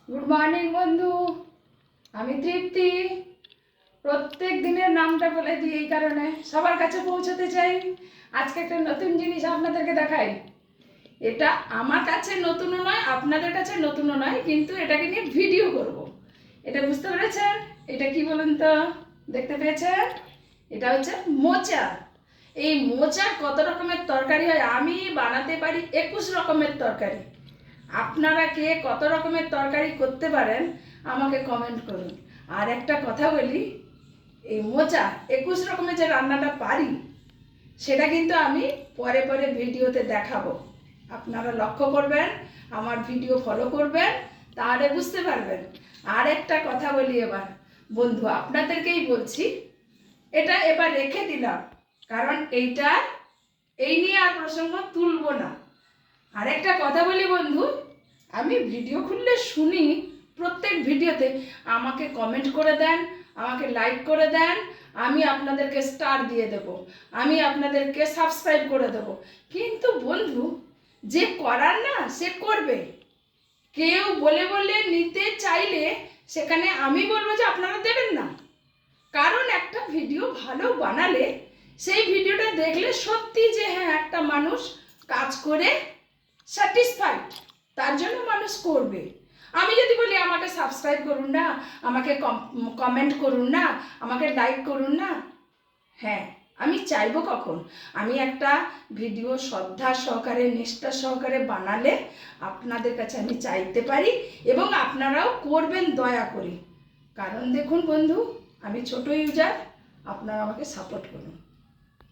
Good morning বন্ধু, আমি তৃপ্তি। প্রত্যেক দিনের নামটা বলে দিই এই কারণে সবার কাছে পৌঁছতে চাই। আজকে একটা নতুন জিনিস আপনাদেরকে দেখাই। এটা আমার কাছে নতুনও নয়, আপনাদের কাছে নতুনও নয়, কিন্তু এটাকে নিয়ে ভিডিও করব। এটা বুঝতে পেরেছেন? এটা কি বলুন তো, দেখতে পেয়েছেন? এটা হচ্ছে মোচা। এই মোচার কত রকমের তরকারি হয়, আমি বানাতে পারি 21 রকমের তরকারি। আপনারা কে কত রকমের তরকারি করতে পারেন আমাকে কমেন্ট করুন। আর একটা কথা বলি, এই মোচা 21 রকমের যে রান্নাটা পারি সেটা কিন্তু আমি পরে পরে ভিডিওতে দেখাবো। আপনারা লক্ষ্য করবেন, আমার ভিডিও ফলো করবেন, তাহলে বুঝতে পারবেন। আর একটা কথা বলি এবার বন্ধু, আপনাদেরকেই বলছি, এটা এবার রেখে দিলাম, কারণ এই নিয়ে আর প্রসঙ্গ তুলব না। আর একটা কথা বলি বন্ধু, আমি ভিডিও খুললে শুনি প্রত্যেক ভিডিওতে আমাকে কমেন্ট করে দেন, আমাকে লাইক করে দেন, আমি আপনাদেরকে স্টার দিয়ে দেব, আমি আপনাদেরকে সাবস্ক্রাইব করে দেব। কিন্তু বন্ধু, যে করার না সে করবে। কেউ বলে বলে নিতে চাইলে সেখানে আমি বলবো যে আপনারা দেবেন না। কারণ একটা ভিডিও ভালো বানালে সেই ভিডিওটা দেখলে সত্যি যে হ্যাঁ একটা মানুষ কাজ করে স্যাটিসফাইড, তার জন্য মানুষ করবে। আমি যদি বলি আমাকে সাবস্ক্রাইব করুন না, আমাকে কমেন্ট করুন না, আমাকে লাইক করুন না, হ্যাঁ আমি চাইবো কখন? আমি একটা ভিডিও শ্রদ্ধা সহকারে নিষ্ঠা সহকারে বানালে আপনাদের কাছে আমি চাইতে পারি, এবং আপনারাও করবেন দয়া করে। কারণ দেখুন বন্ধু, আমি ছোট ইউজার, আপনারা আমাকে সাপোর্ট করুন।